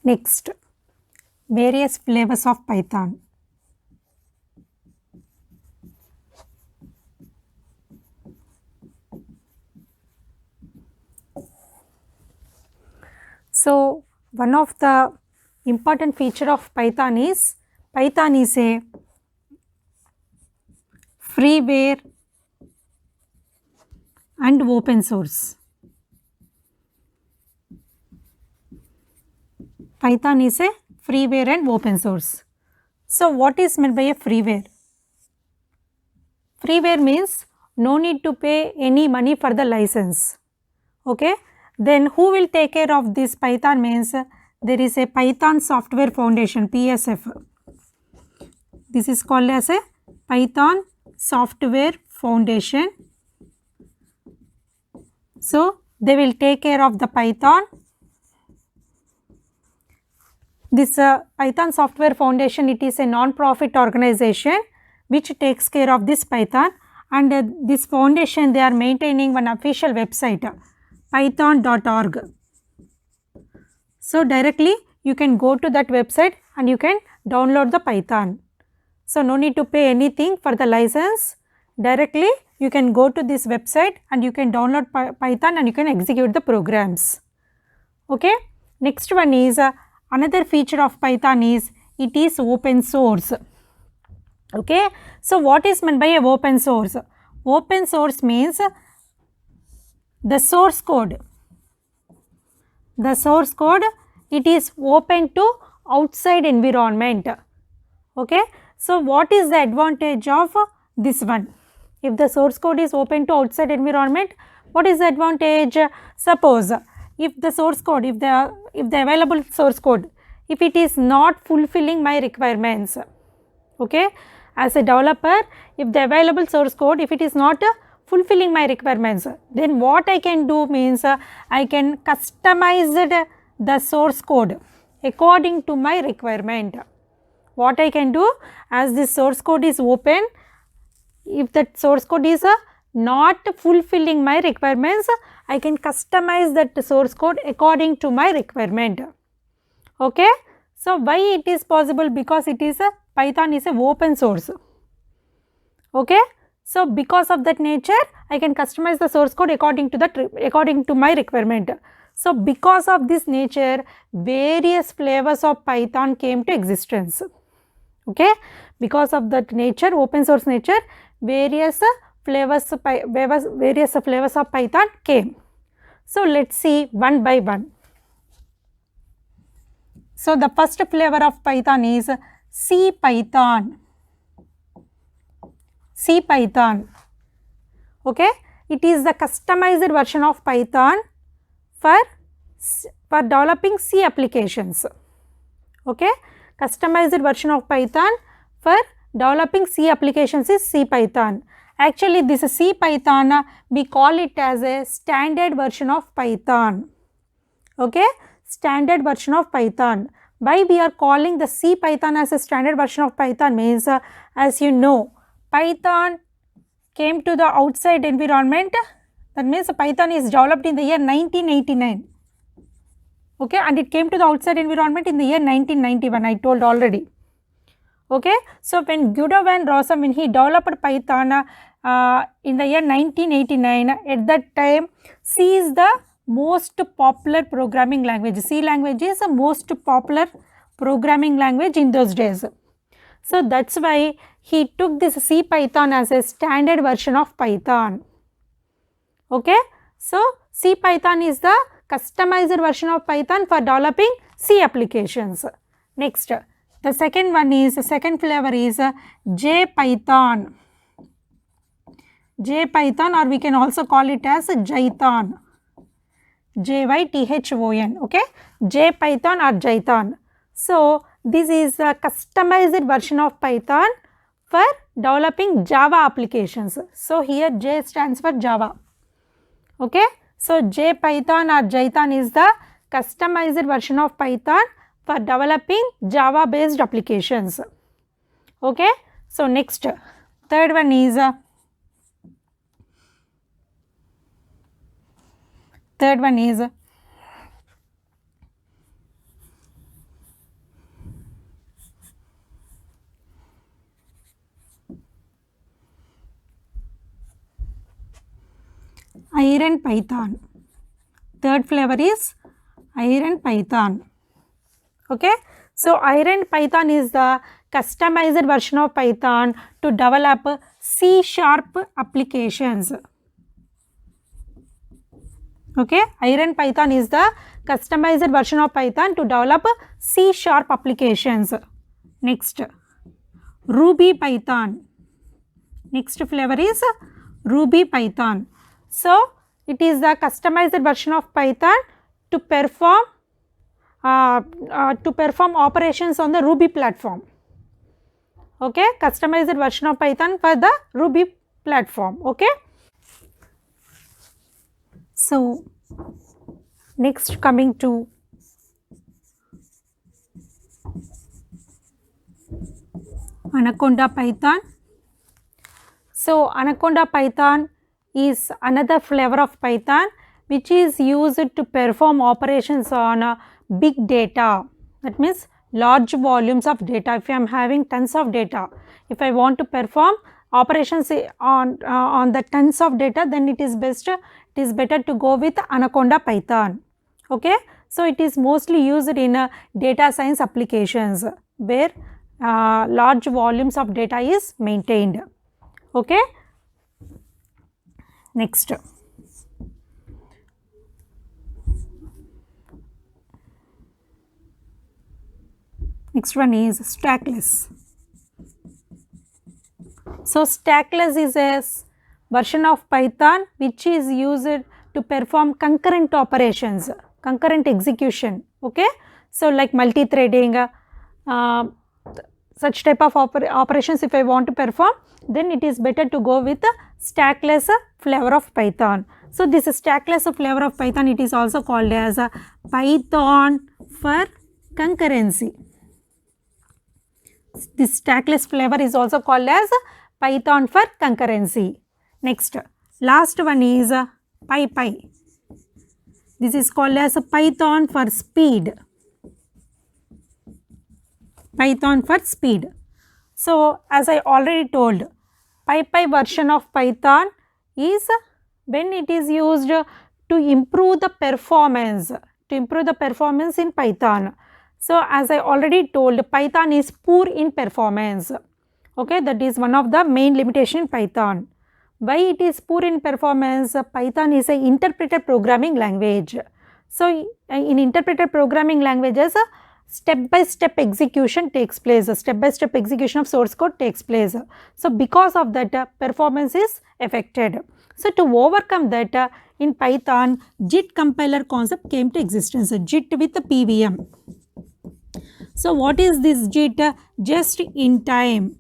Next, various flavors of Python. So one of the important feature of Python is a freeware and open source. Python is a freeware and open source. So what is meant by a freeware? Freeware means no need to pay any money for the license. Okay, then who will take care of this Python means there is a Python Software Foundation, PSF. This is called as a Python Software Foundation. So they will take care of the Python. This Python Software Foundation, it is a non-profit organization which takes care of this Python, and this foundation, they are maintaining one official website, python.org. So directly you can go to that website and you can download the Python. So no need to pay anything for the license. Directly you can go to this website and you can download Python and you can execute the programs. Okay. Next one is another feature of Python is it is open source. Okay. So what is meant by a open source? Open source means the source code. The source code, it is open to outside environment. Okay. So what is the advantage of this one? If the source code is open to outside environment, what is the advantage? Suppose if the source code, if the available source code, if it is not fulfilling my requirements, okay, as a developer, if the available source code, if it is not fulfilling my requirements, then what I can do means I can customize the source code according to my requirement. What I can do, as this source code is open, if that source code is not fulfilling my requirements, I can customize that source code according to my requirement. Okay. So why it is possible? Because it is Python is a open source. Okay. So because of that nature, I can customize the source code according to my requirement. So because of this nature, various flavors of Python came to existence. Okay. Because of that nature, open source nature, various flavors of Python came. So let's see one by one. So the first flavor of Python is CPython. CPython. Okay. It is the customized version of Python for developing C applications. Okay. Customized version of Python for developing C applications is CPython. Actually, this CPython, we call it as a standard version of Python. Okay. Standard version of Python. Why we are calling the CPython as a standard version of Python means, as you know, Python came to the outside environment. That means Python is developed in the year 1989. Okay, and it came to the outside environment in the year 1991. I told already. Okay, so when Guido van Rossum, when he developed Python in the year 1989, at that time C is the most popular programming language. C language is the most popular programming language in those days. So that's why he took this CPython as a standard version of Python. Okay. So CPython is the customized version of Python for developing C applications. Next, the second one is, second flavor is JPython. JPython, or we can also call it as Jython. Jython. Okay. JPython or Jython. So this is the customized version of Python for developing Java applications. So here J stands for Java. Okay. So JPython or Jython is the customized version of Python for developing Java based applications. Okay. So next, third one is Iron Python. Third flavor is Iron Python. Okay. So Iron Python is the customized version of Python to develop C# applications. Okay. Iron Python is the customized version of Python to develop C# applications. Next, Ruby Python. Next flavor is Ruby Python. So it is the customized version of Python to perform operations on the Ruby platform. Okay, customized version of Python for the Ruby platform. Okay. So next, coming to Anaconda Python. So Anaconda Python is another flavor of Python which is used to perform operations on big data. That means large volumes of data. If I am having tons of data, if I want to perform operations on the tons of data, then it is better to go with Anaconda Python. Okay. So it is mostly used in data science applications where large volumes of data is maintained. Okay. Next, one is Stackless. So Stackless is a version of Python which is used to perform concurrent operations, concurrent execution. Okay. So like multi-threading, such type of operations if I want to perform, then it is better to go with stackless flavor of Python. So this stackless flavor of Python, it is also called as Python for concurrency. This stackless flavor is also called as Python for concurrency. Next, last one is PyPy. This is called as Python for speed. Python for speed. So as I already told, PyPy version of Python is when it is used to improve the performance, in Python. So as I already told, Python is poor in performance. Okay, that is one of the main limitation in Python. Why it is poor in performance? Python is an interpreted programming language. So in interpreted programming languages, step-by-step execution takes place, step-by-step execution of source code takes place. So because of that, performance is affected. So to overcome that, in Python, JIT compiler concept came to existence, JIT with the PVM. So what is this JIT? Just in time.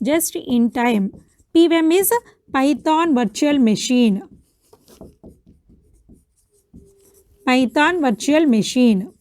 Just in time. PVM is Python virtual machine. Python virtual machine.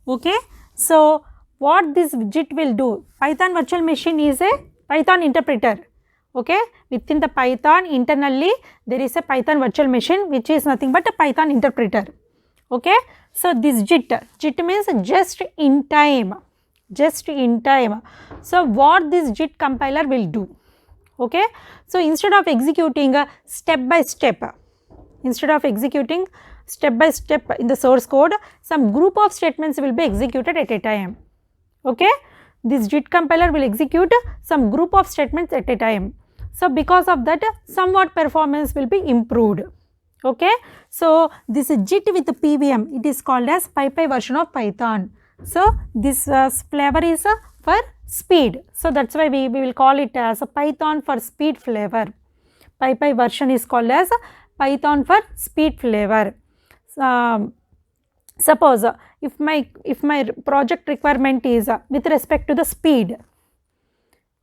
Okay. So what this JIT will do? Python virtual machine is a Python interpreter. Okay. Within the Python, internally there is a Python virtual machine which is nothing but a Python interpreter. Okay. So this JIT means just in time. Just in time. So what this JIT compiler will do? Okay. So instead of executing step by step, in the source code, some group of statements will be executed at a time. Okay. This JIT compiler will execute some group of statements at a time. So because of that, somewhat performance will be improved. Okay. So this JIT with the PVM, it is called as PyPy version of Python. So this flavor is for speed. So that's why we will call it as a Python for speed flavor. PyPy version is called as Python for speed flavor. Suppose if my project requirement is with respect to the speed,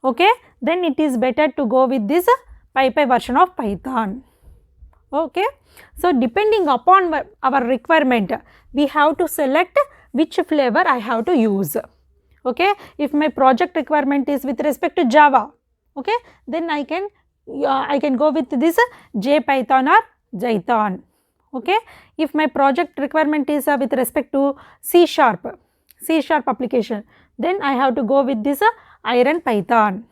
okay, then it is better to go with this PyPy version of Python. Okay. So depending upon our requirement, we have to select which flavor I have to use. Okay. If my project requirement is with respect to Java, okay, then I can go with this JPython or Jython. Okay. If my project requirement is with respect to C# application, then I have to go with this Iron Python.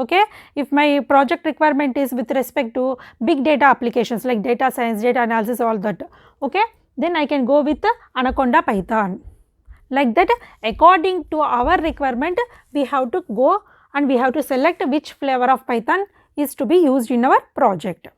Okay, if my project requirement is with respect to big data applications like data science, data analysis, all that, okay, then I can go with Anaconda Python. Like that, according to our requirement, we have to go and we have to select which flavor of Python is to be used in our project.